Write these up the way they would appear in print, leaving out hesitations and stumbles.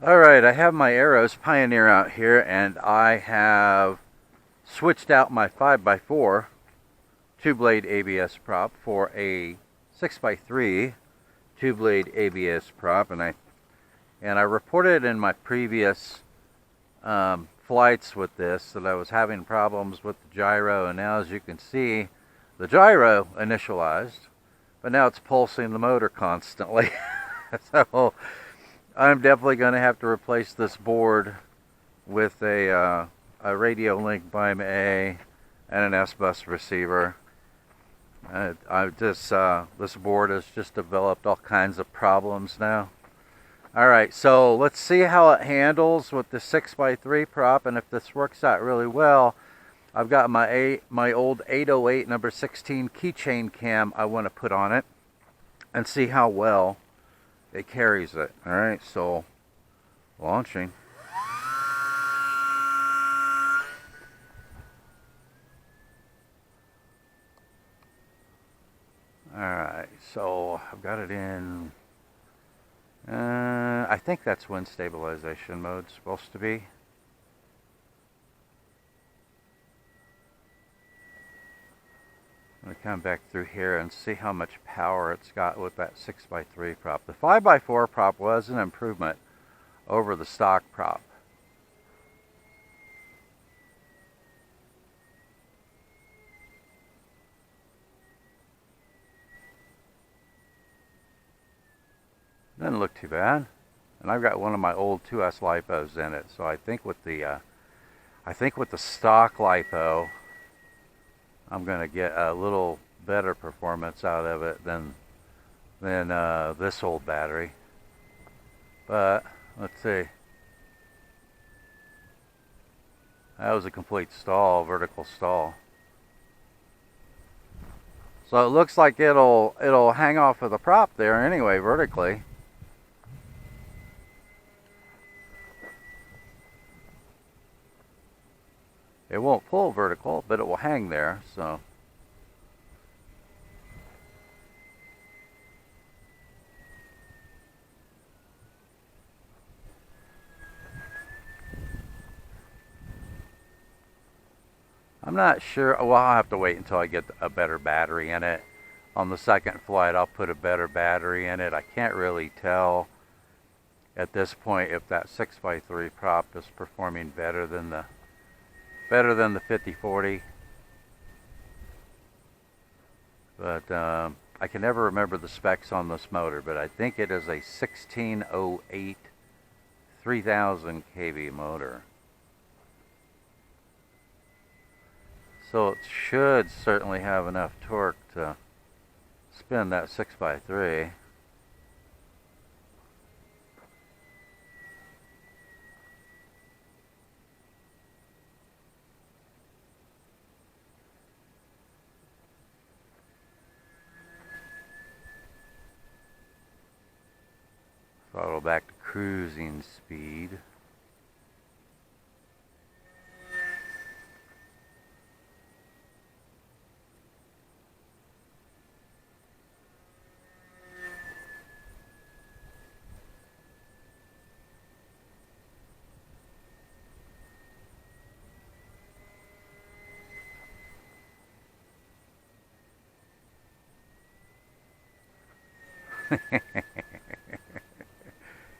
Alright, I have my Arrows Pioneer out here, and I have switched out my 5x4 two-blade ABS prop for a 6x3 two-blade ABS prop, and I reported in my previous flights with this that I was having problems with the gyro, and now as you can see, the gyro initialized, but now it's pulsing the motor constantly. So I'm definitely going to have to replace this board with a radio link by MKII and an S-bus receiver. This board has just developed all kinds of problems now. Alright, so let's see how it handles with the 6x3 prop, and if this works out really well, I've got my old 808 number 16 keychain cam I want to put on it and see how well it carries it. Alright, so launching. Alright, so I've got it in, I think that's wind stabilization mode supposed to be. I'm going to come back through here and see how much power it's got with that 6x3 prop. The 5x4 prop was an improvement over the stock prop. Doesn't look too bad. And I've got one of my old 2S LiPos in it, so I think with the stock LiPo, I'm going to get a little better performance out of it than this old battery. But let's see. That was a complete stall, vertical stall. So it looks like it'll hang off of the prop there anyway, vertically. It won't pull vertical, but it will hang there, so. I'm not sure. Well, I'll have to wait until I get a better battery in it. On the second flight, I'll put a better battery in it. I can't really tell at this point if that 6x3 prop is performing better than the 5040. But I can never remember the specs on this motor, but I think it is a 1608 3000 kV motor. So it should certainly have enough torque to spin that 6x3. Throttle back to cruising speed.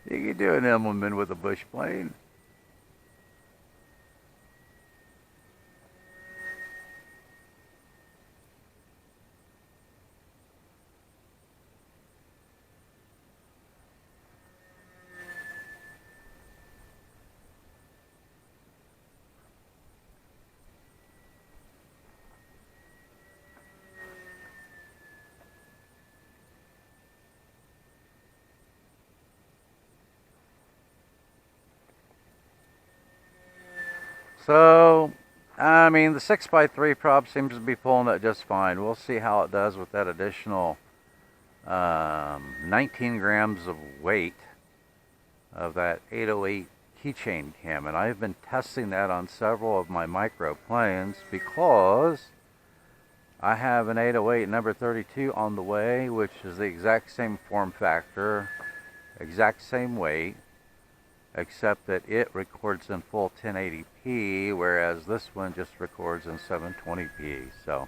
You can do an Immelman with a bush plane. So, I mean, the 6x3 prop seems to be pulling it just fine. We'll see how it does with that additional 19 grams of weight of that 808 keychain cam. And I've been testing that on several of my micro planes because I have an 808 number 32 on the way, which is the exact same form factor, exact same weight. except that it records in full 1080p, whereas this one just records in 720p. So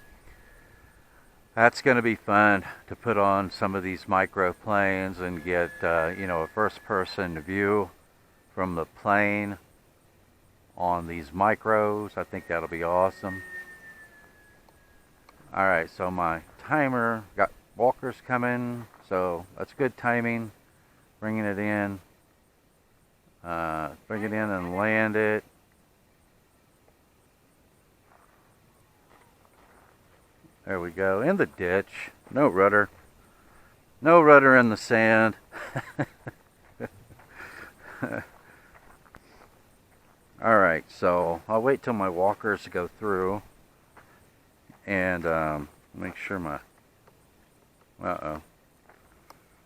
that's going to be fun to put on some of these micro planes and get a first-person view from the plane on these micros. I think that'll be awesome. All right, so my timer got walkers coming, so that's good timing. Bringing it in. Bring it in and land it. There we go. In the ditch. No rudder. No rudder in the sand. Alright, so I'll wait till my walkers go through. And make sure my... Uh-oh.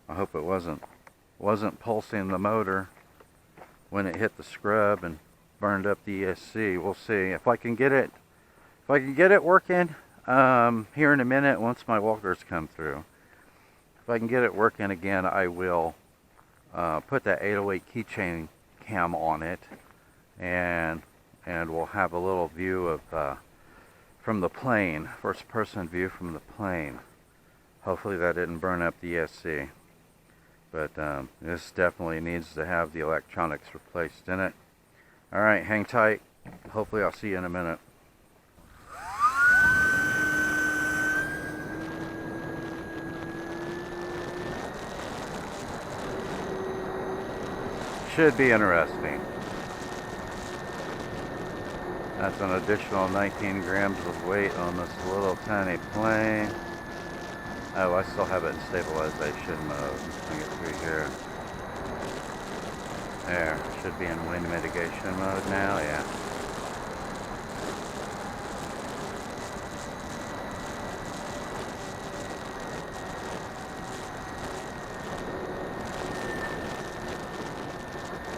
I hope it wasn't pulsing the motor when it hit the scrub and burned up the ESC. We'll see if I can get it working here in a minute once my walkers come through. If I can get it working again, I will put that 808 keychain cam on it, and we'll have a little view of from the plane, first person view from the plane. Hopefully that didn't burn up the ESC. But this definitely needs to have the electronics replaced in it. Alright, hang tight. Hopefully I'll see you in a minute. Should be interesting. That's an additional 19 grams of weight on this little tiny plane. Oh, I still have it in stabilization mode. Bring it through here. There, should be in wind mitigation mode now, yeah.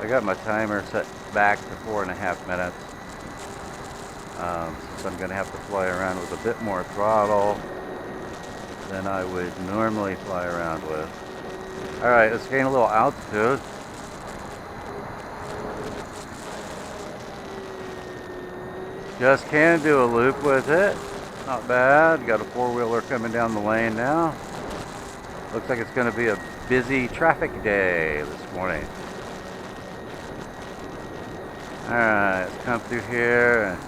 I got my timer set back to 4.5 minutes. So I'm going to have to fly around with a bit more throttle than I would normally fly around with. Alright, let's gain a little altitude. Just can do a loop with it. Not bad. Got a four-wheeler coming down the lane now. Looks like it's going to be a busy traffic day this morning. Alright, let's come through here.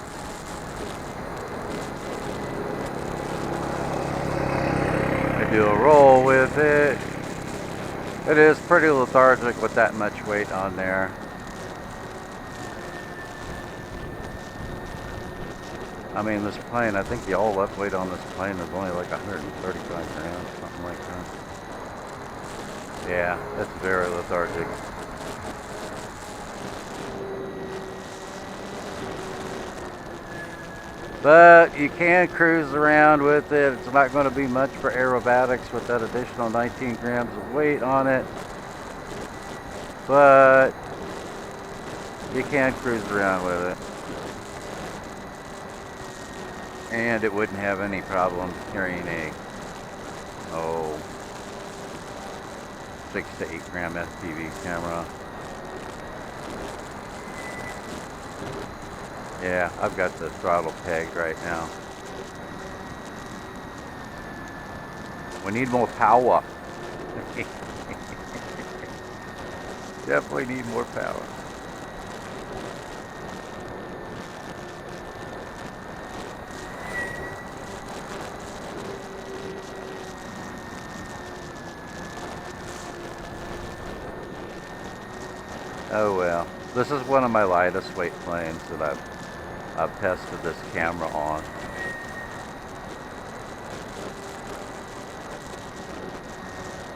Do a roll with it. It is pretty lethargic with that much weight on there. I mean, this plane, I think the all-up weight on this plane is only like 135 grams, something like that. Yeah, it's very lethargic. But you can cruise around with it. It's not going to be much for aerobatics with that additional 19 grams of weight on it. But you can cruise around with it. And it wouldn't have any problem carrying a 6 to 8 gram FPV camera. Yeah, I've got the throttle pegged right now. We need more power. Definitely need more power. Oh well. This is one of my lightest weight planes that I've tested this camera on.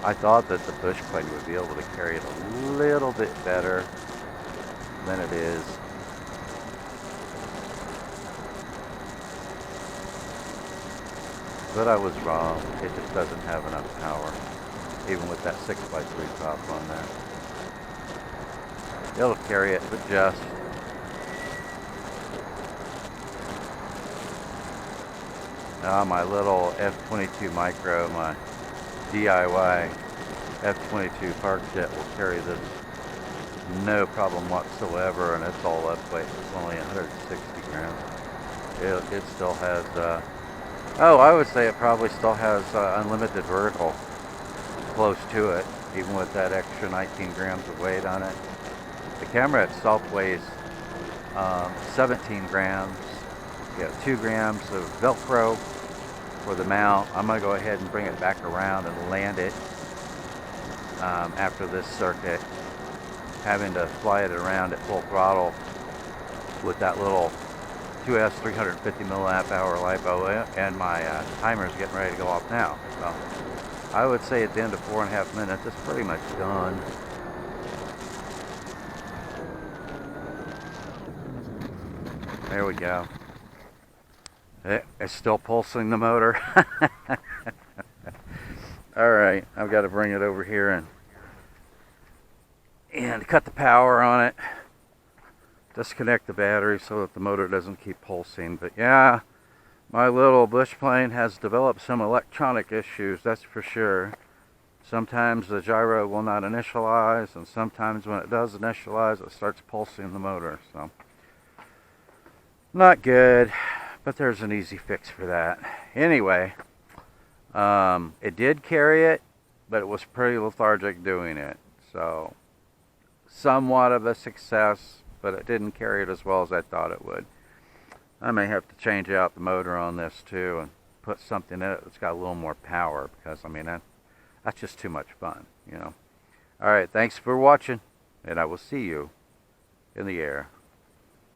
I thought that the push plane would be able to carry it a little bit better than it is. But I was wrong. It just doesn't have enough power, even with that 6x3 prop on there. It'll carry it, but just. Now my little F-22 Micro, my DIY F-22 park jet will carry this no problem whatsoever, and it's all up weight. It's only 160 grams. It still has, oh, I would say it probably still has unlimited vertical close to it, even with that extra 19 grams of weight on it. The camera itself weighs 17 grams. You have 2 grams of Velcro for the mount. I'm going to go ahead and bring it back around and land it after this circuit. Having to fly it around at full throttle with that little 2S 350 milliamp hour LiPo, and my timer is getting ready to go off now. So I would say at the end of 4.5 minutes, it's pretty much done. There we go. It's still pulsing the motor. Alright, I've got to bring it over here and cut the power on it. Disconnect the battery so that the motor doesn't keep pulsing. But yeah, my little bush plane has developed some electronic issues, that's for sure. Sometimes the gyro will not initialize, and sometimes when it does initialize, it starts pulsing the motor. So not good, but there's an easy fix for that. Anyway, it did carry it, but it was pretty lethargic doing it. So somewhat of a success, but it didn't carry it as well as I thought it would. I may have to change out the motor on this too and put something in it that's got a little more power, because I mean that's just too much fun, you know. Alright, thanks for watching, and I will see you in the air.